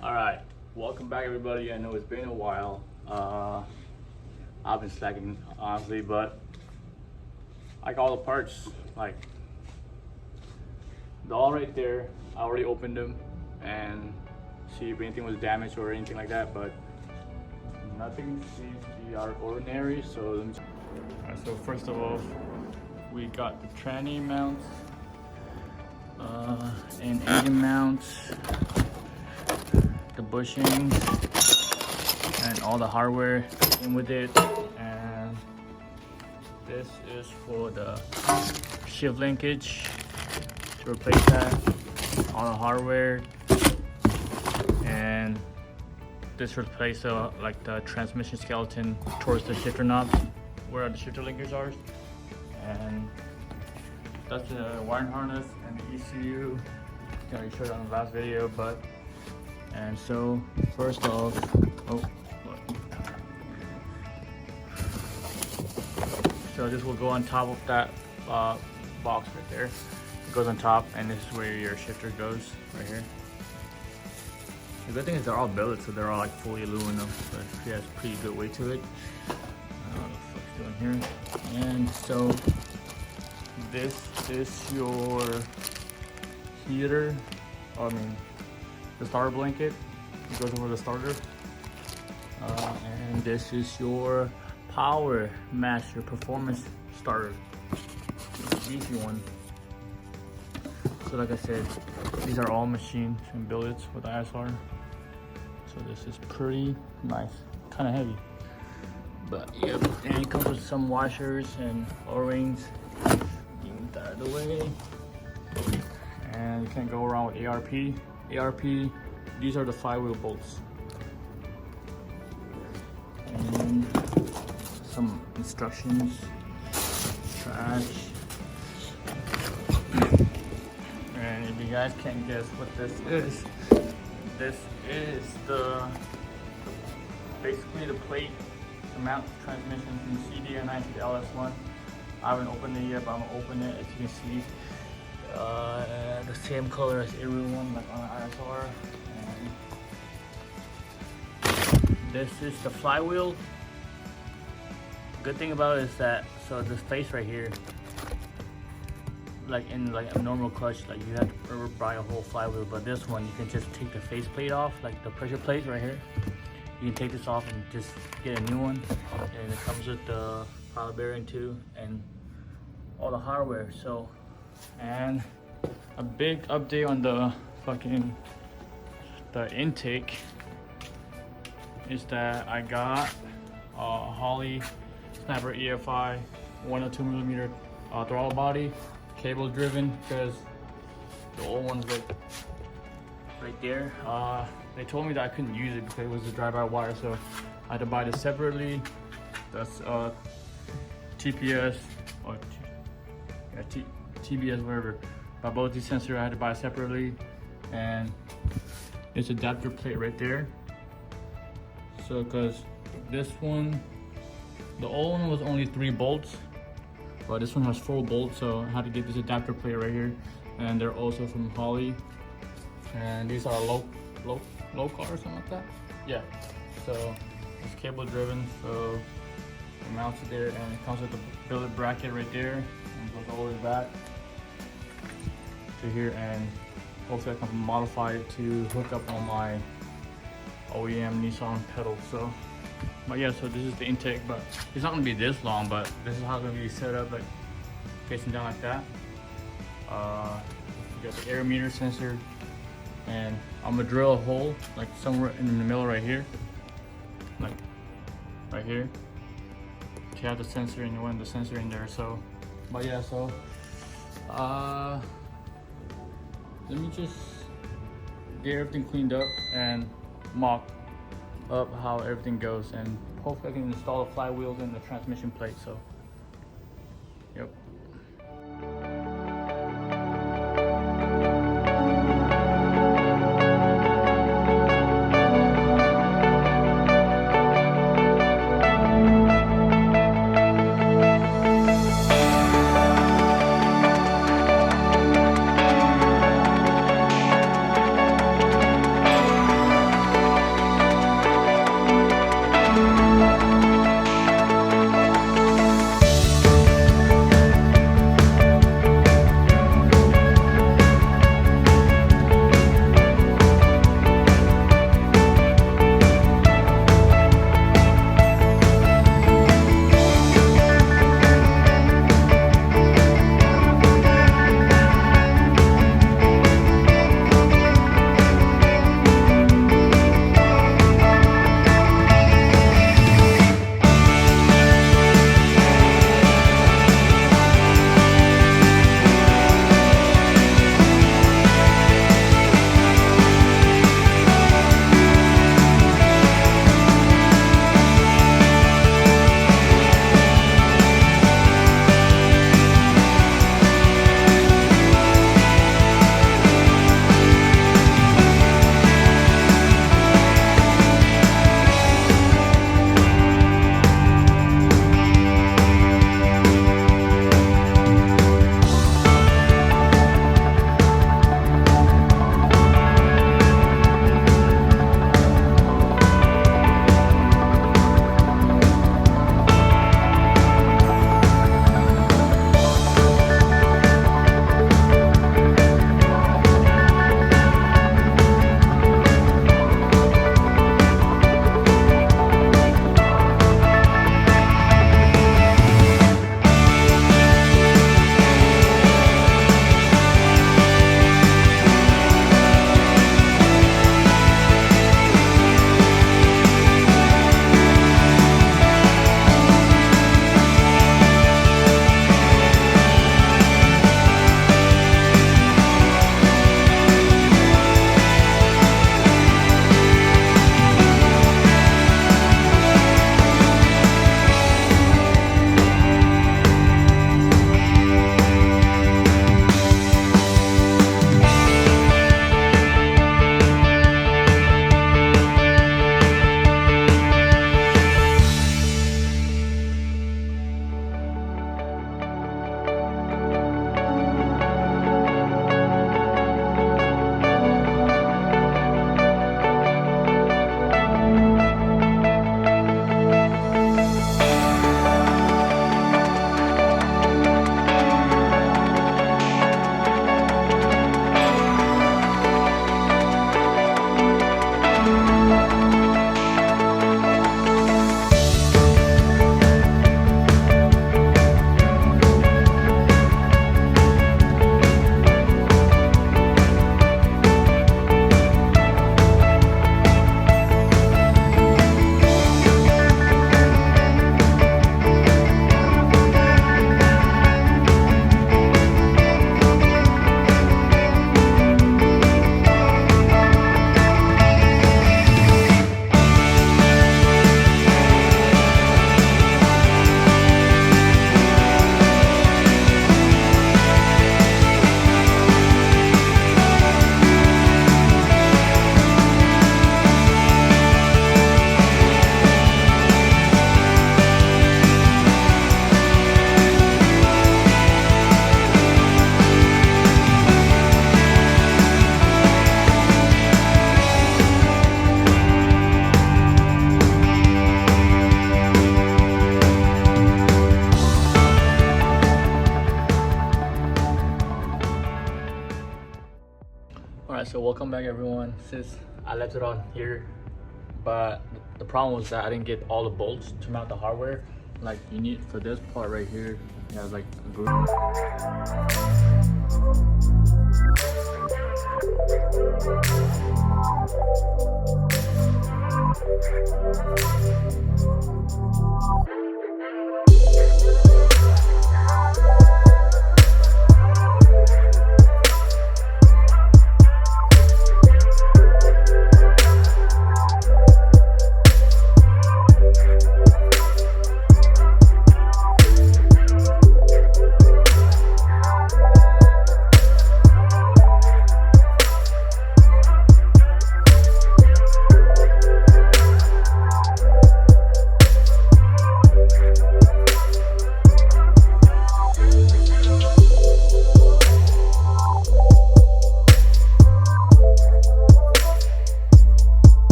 All right, welcome back, everybody. I know it's been a while. I've been slacking, honestly, but I got all the parts, like they're all right there. I already opened them and see if anything was damaged or anything like that, but nothing seems to be out of ordinary. So let me. All right, so first of all, we got the tranny mounts and engine mounts, the bushings, and all the hardware in with it. And this is for the shift linkage to replace that, all the hardware, and this replaces like the transmission skeleton towards the shifter knobs where the shifter linkers are. And that's the wiring harness and the ECU. I already showed it on the last video, but and so first off, so this will go on top of that box right there. It goes on top, and this is where your shifter goes right here. The good thing is they're all billet, so they're all like fully aluminum, but it has pretty good weight to it. I don't know what the fuck's doing here. And so this is your heater, the starter blanket. It goes over the starter. And this is your power master performance starter. It's an easy one. So like I said, these are all machined and billets with ISR. So this is pretty nice, kind of heavy. But yep, and it comes with some washers and O-rings. Get that out of the way. And you can't go around with ARP. ARP, these are the flywheel bolts. And some instructions, trash. And if you guys can't guess what this is the basically the plate to mount the transmission from the CD09 to the Ls1. I haven't opened it yet, but I'm gonna open it. As you can see, the same color as every one, like on the ISR. And this is the flywheel. The good thing about it is that, so this face right here, like in like a normal clutch, like you have to buy a whole flywheel, but this one you can just take the face plate off, like the pressure plate right here. You can take this off and just get a new one, and it comes with the power bearing too and all the hardware. So, and a big update on the intake is that I got a Holley Snapper EFI 102mm throttle body, cable driven, because the old one's right there. They told me that I couldn't use it because it was a drive-by-wire, so I had to buy this separately. That's TPS or TBS, whatever. But both these sensors I had to buy separately, and it's adapter plate right there. So because this one, the old one was only 3 bolts, but this one has 4 bolts, so I had to get this adapter plate right here. And they're also from Holley, and these are low car or something like that. Yeah, so it's cable driven, so it mounts it there, and it comes with the billet bracket right there, and goes all the way back to here. And hopefully I can modify it to hook up on my OEM Nissan pedal. So, but yeah, so this is the intake, but it's not gonna be this long, but this is how it's gonna be set up, like facing down like that. You got the air meter sensor, and I'm gonna drill a hole like somewhere in the middle right here, like right here, to have the sensor and you want the sensor in there. So, but yeah, so let me just get everything cleaned up and mock up how everything goes, and hopefully I can install the flywheels and the transmission plate. So, yep. welcome back everyone. Since I left it on here, but the problem was that I didn't get all the bolts to mount the hardware. Like you need for this part right here, it has like a groove.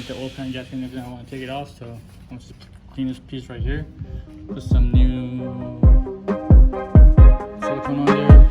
The old pan gasket and I want to take it off, so I'm just clean this piece right here, put some new silicone on there.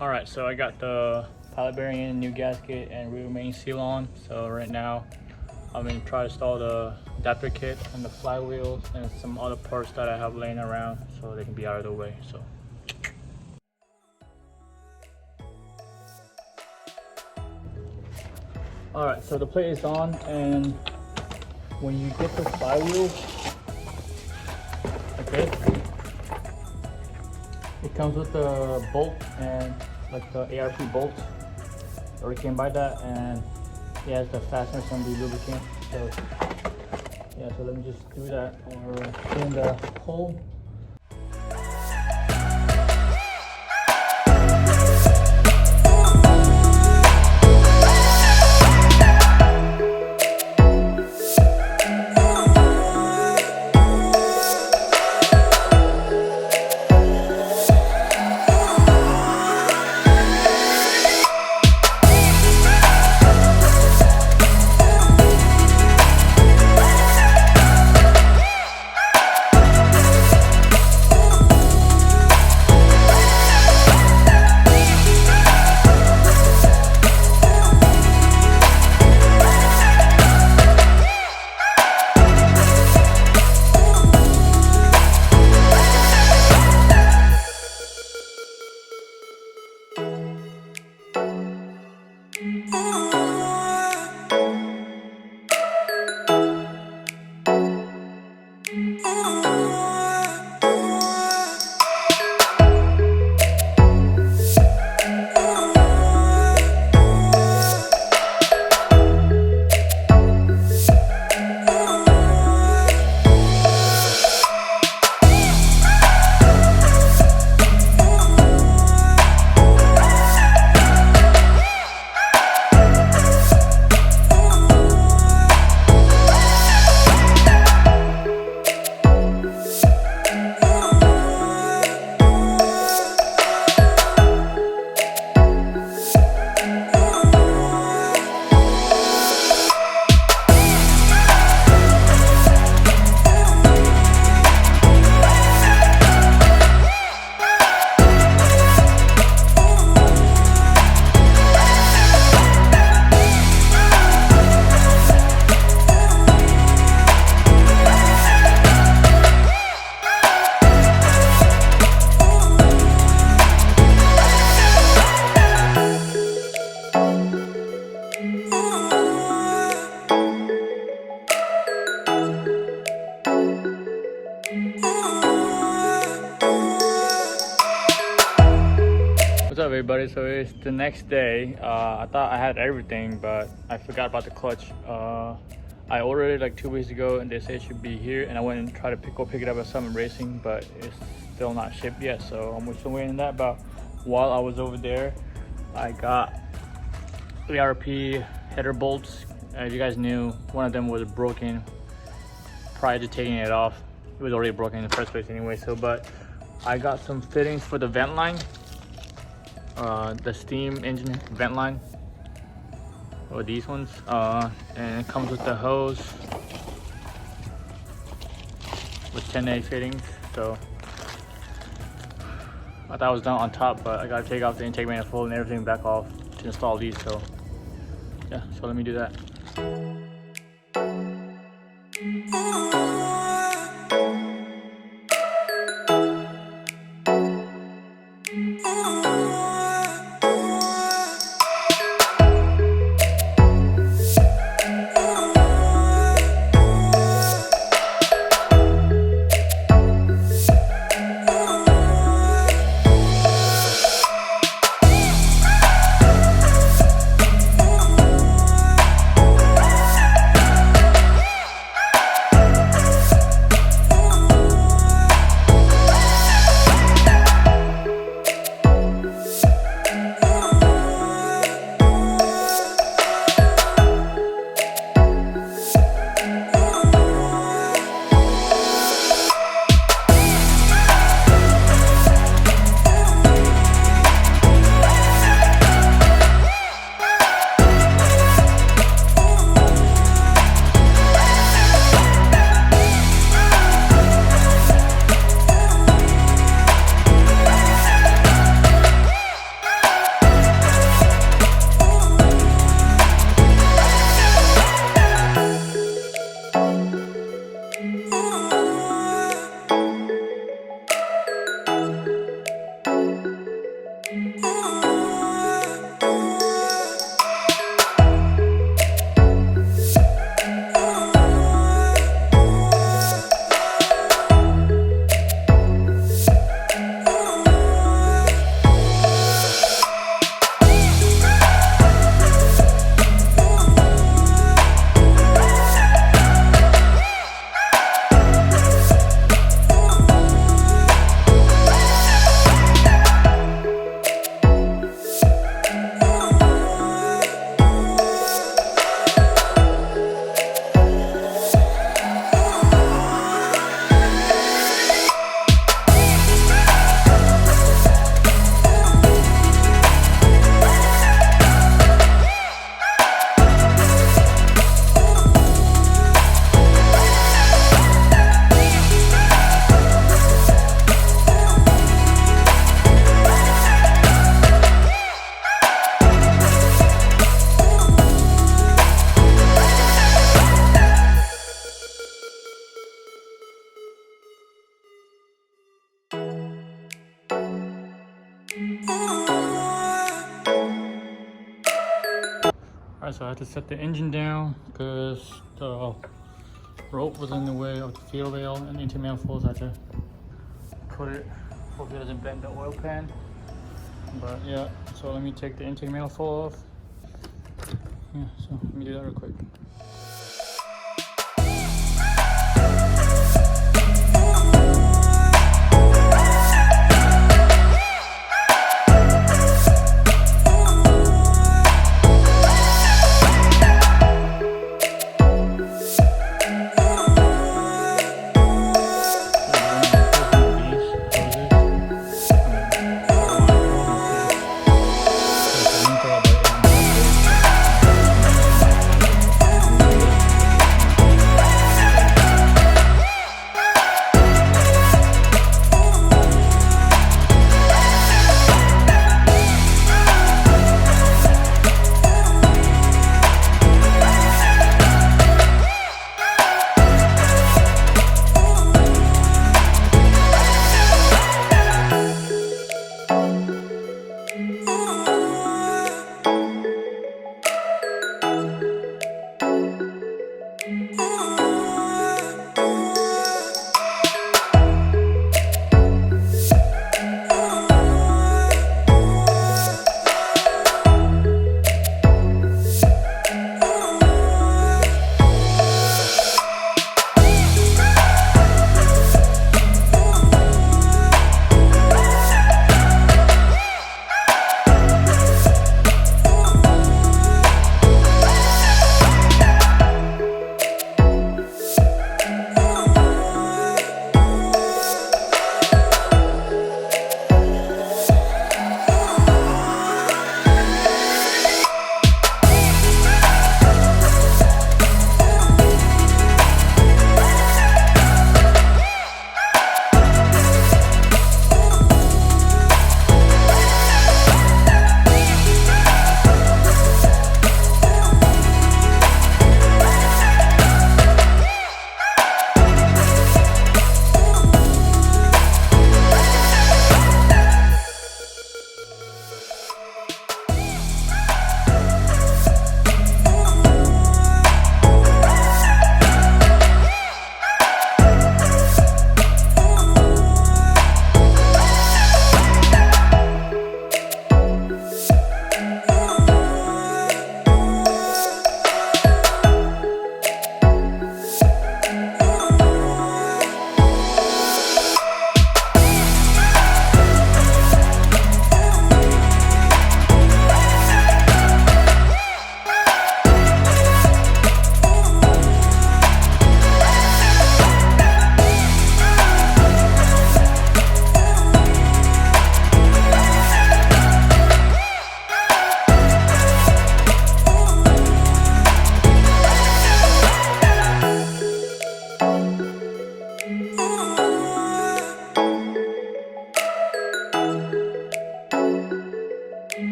Alright, so I got the pilot bearing in, new gasket, and rear main seal on. So right now I'm going to try to install the adapter kit and the flywheels and some other parts that I have laying around so they can be out of the way. So alright, so the plate is on, and when you get the flywheel like It comes with the bolt and like the ARP bolt. Already came by that, and it has the fasteners on the lubricant. So yeah, so let me just do that or put in the hole. What's up, everybody? So it's the next day. I thought I had everything, but I forgot about the clutch. I ordered it like 2 weeks ago, and they said it should be here, and I went and tried to pick it up at Summit Racing, but it's still not shipped yet, so I'm still waiting on that. But while I was over there, I got the ARP header bolts. As you guys knew, one of them was broken prior to taking it off. It was already broken in the first place anyway. So, but I got some fittings for the vent line, the steam engine vent line, or these ones, and it comes with the hose with 10A fittings. So I thought I was done on top, but I gotta take off the intake manifold and everything back off to install these. So yeah, so let me do that. Alright, so I had to set the engine down because the rope was in the way of the fuel rail and the intake manifold. So I had to put it, hopefully it doesn't bend the oil pan. But yeah, so let me take the intake manifold off. Yeah, so let me do that real quick.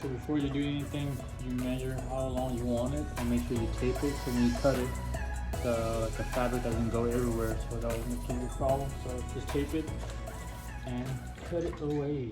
So before you do anything, you measure how long you want it and make sure you tape it so when you cut it, the fabric doesn't go everywhere, so that will make you a problem. So just tape it and cut it away.